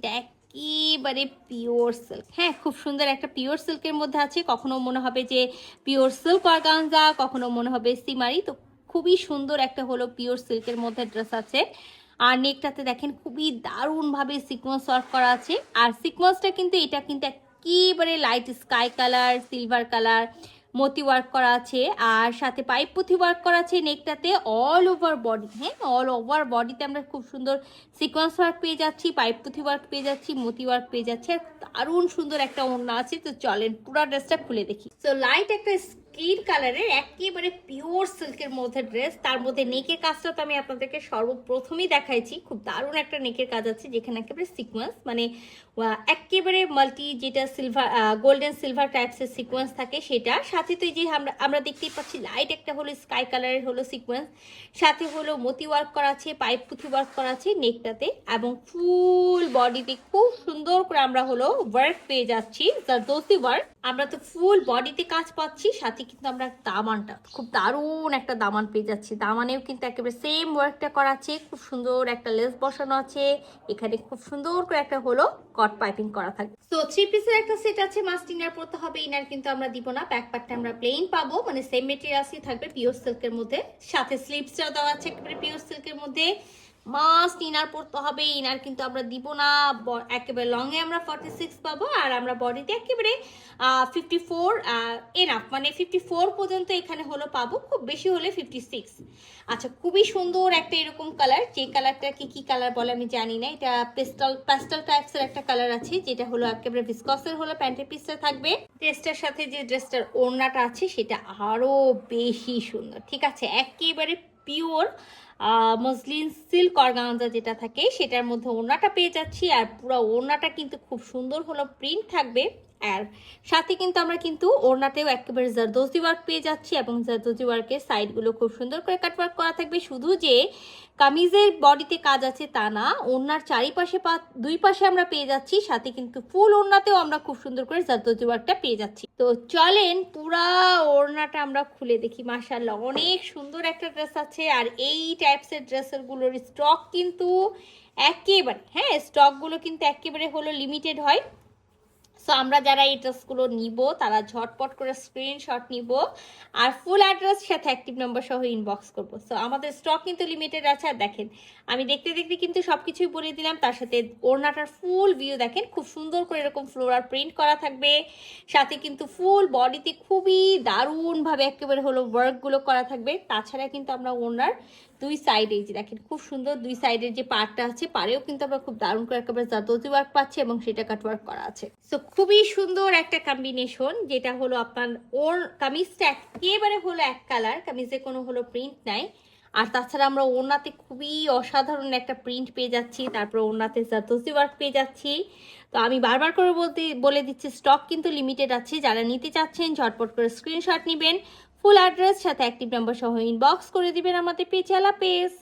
এটা একেবারে pure silk. হ্যাঁ, খুব সুন্দর একটা পিওর সিল্কের মধ্যে আছে। কখনো মনে হবে যে পিওর সিল্ক অর্গানজা, কখনো মনে হবে সিমারি। তো খুবই সুন্দর একটা হলো পিওর সিল্কের মধ্যে ড্রেস আছে। আর নেকটাতে দেখেন খুবই দারুণভাবে সিকোয়েন্স ওয়ার্ক করা আছে। আর সিকোয়েন্সটা কিন্তু এটা কিন্তু একেবারে light sky colour, silver colour মতি ওয়ার্ক করা আছে। আর সাথে পাইপ পুঁথি ওয়ার্ক করা আছে নেকটাতে অল ওভার বডি। হ্যাঁ, অল ওভার বডিতে আমরা খুব সুন্দর সিকোয়েন্স ওয়ার্ক পেয়ে যাচ্ছি, পাইপ পুঁথি ওয়ার্ক পেয়ে যাচ্ছি, মতি ওয়ার্ক পেয়ে যাচ্ছি। আর দারুণ সুন্দর একটা ওড়না আছে। তো চলেন পুরো ড্রেসটা খুলে দেখি। তো লাইট একটা স্কিন কালারের একেবারে পিওর সিল্কের মধ্যে ড্রেস, তার মধ্যে নেকের কাজটা তো আমি আপনাদেরকে সর্বপ্রথমেই দেখাইছি। খুব দারুণ একটা নেকের কাজ আছে, যেখানে একেবারে সিকোয়েন্স মানে একেবারে মাল্টি, যেটা সিলভার গোল্ডেন সিলভার টাইপসের সিকোয়েন্স থাকে সেটা। সাথে তো এই যে আমরা দেখতেই পাচ্ছি লাইট একটা হলো স্কাই কালারের হলো সিকোয়েন্স, সাথে হলো মতি ওয়ার্ক করা আছে, পাইপ পুঁথি ওয়ার্ক করা আছে নেকটাতে, এবং ফুল বডিতে খুব সুন্দর করে আমরা হলো ওয়ার্ক পেয়ে যাচ্ছি, জারদোসি ওয়ার্ক। আমরা তো ফুল বডিতে কাজ পাচ্ছি, সাথে কিন্তু আমরা দামানটা খুব দারুণ একটা দামান পেয়ে যাচ্ছি। দামানেও কিন্তু একেবারে সেম ওয়ার্কটা করা আছে, খুব সুন্দর একটা লেস বসানো আছে। এখানে খুব সুন্দর করে একটা হলো কট পাইপিং করা থাকবে। তো 3 পিসের একটা সেট আছে, মাস্ট ইনার পড়তে হবে। ইনার কিন্তু আমরা দিব না, ব্যাক পার্টটা আমরা প্লেন পাবো, মানে সেম মেটেরিয়ালসই থাকবে পিওর সিল্কের মধ্যে। সাথে স্লিভসটাও দেওয়া আছে একেবারে পিওর সিল্কের মধ্যে। মাস্ট ইনার পড়তে হবে, ইনার কিন্তু আমরা দিব না। একেবারে লং এ আমরা 46 পাবো, আর আমরা বডিতে একেবারে 54 এনাফ, মানে 54 পর্যন্ত এখানে হলো পাবো, খুব বেশি হলে 56। আচ্ছা, খুবই সুন্দর একটা এরকম কালার, যে কালারটা কি কালার বলে আমি জানি না। এটা প্যাস্টেল টাইপসের একটা কালার আছে, যেটা হলো একেবারে ভিসকসের হলো প্যান্টের পিসটা থাকবে। ড্রেসটার সাথে যে ড্রেসটার ওড়নাটা আছে সেটা আরো বেশি সুন্দর। ঠিক আছে, একেবারে পিওর মসলিন সিল্ক অর্গানজা যেটা থাকে সেটার মধ্যে ওড়নাটা পেয়ে যাচ্ছি। আর পুরো ওড়নাটা কিন্তু খুব সুন্দর হলো প্রিন্ট থাকবে। আর সাথে কিন্তু আমরা কিন্তু ওড়নাতেও একেবারে জারদোজি ওয়ার্ক পেয়ে যাচ্ছি, এবং জারদোজি ওয়ার্কের সাইডগুলো খুব সুন্দর করে কাট ওয়ার্ক করা থাকবে। শুধু যে কামিজের বডিতে কাজ আছে তা না, ওড়নার চারিপাশে দুই পাশে আমরা পেয়ে যাচ্ছি, সাথে কিন্তু ফুল ওড়নাতেও আমরা খুব সুন্দর করে জারদোজি ওয়ার্কটা পেয়ে যাচ্ছি। তো চলেন পুরা ওড়নাটা আমরা খুলে দেখি। মাশাআল্লাহ, অনেক সুন্দর একটা ড্রেস আছে। আর এই টাইপসের ড্রেসের গুলোর স্টক কিন্তু একেবারে, হ্যাঁ, স্টকগুলো কিন্তু একেবারে হলো লিমিটেড হয়। সো আমরা যারা এই ড্রেসগুলো নিব তারা ঝটপট করে স্ক্রিনশট নিব, আর ফুল অ্যাড্রেস সাথে অ্যাক্টিভ নাম্বার সহ ইনবক্স করব। সো আমাদের স্টক কিন্তু লিমিটেড আছে। আর দেখেন, আমি দেখতে দেখতে কিন্তু সব কিছুই বলে দিলাম। তার সাথে ওড়নাটার ফুল ভিউ দেখেন, খুব সুন্দর করে এরকম ফ্লোরাল প্রিন্ট করা থাকবে। সাথে কিন্তু ফুল বডিতে খুবই দারুণভাবে একেবারে হলো ওয়ার্কগুলো করা থাকবে। তাছাড়া কিন্তু আমরা ওড়নার দুই সাইডে যে দেখেন খুব সুন্দর দুই সাইডের যে পার্টটা আছে, পাড়েও কিন্তু আমরা খুব দারুণ করে একেবারে জারদোজি ওয়ার্ক পাচ্ছি, এবং সেটা কাট ওয়ার্ক করা আছে। সো খুবই সুন্দর একটা কম্বিনেশন, যেটা হলো আপনার ওর কামিজটা একেবারে হলো এক কালার, কামিজে কোনো হলো প্রিন্ট নাই। আর তাছাড়া আমরা ওড়নাতে খুবই অসাধারণ একটা প্রিন্ট পেয়ে যাচ্ছি, তারপর ওড়নাতে জারদোজি ওয়ার্ক পেয়ে যাচ্ছি। তো আমি বারবার করে বলে দিচ্ছি, স্টক কিন্তু লিমিটেড আছে। যারা নিতে চাচ্ছেন ঝটপট করে স্ক্রিনশট নেবেন, ফুল অ্যাড্রেস সাথে অ্যাক্টিভ নাম্বার সহ ইনবক্স করে দিবেন আমাদের পেজে। আল্লাহ হাফেজ।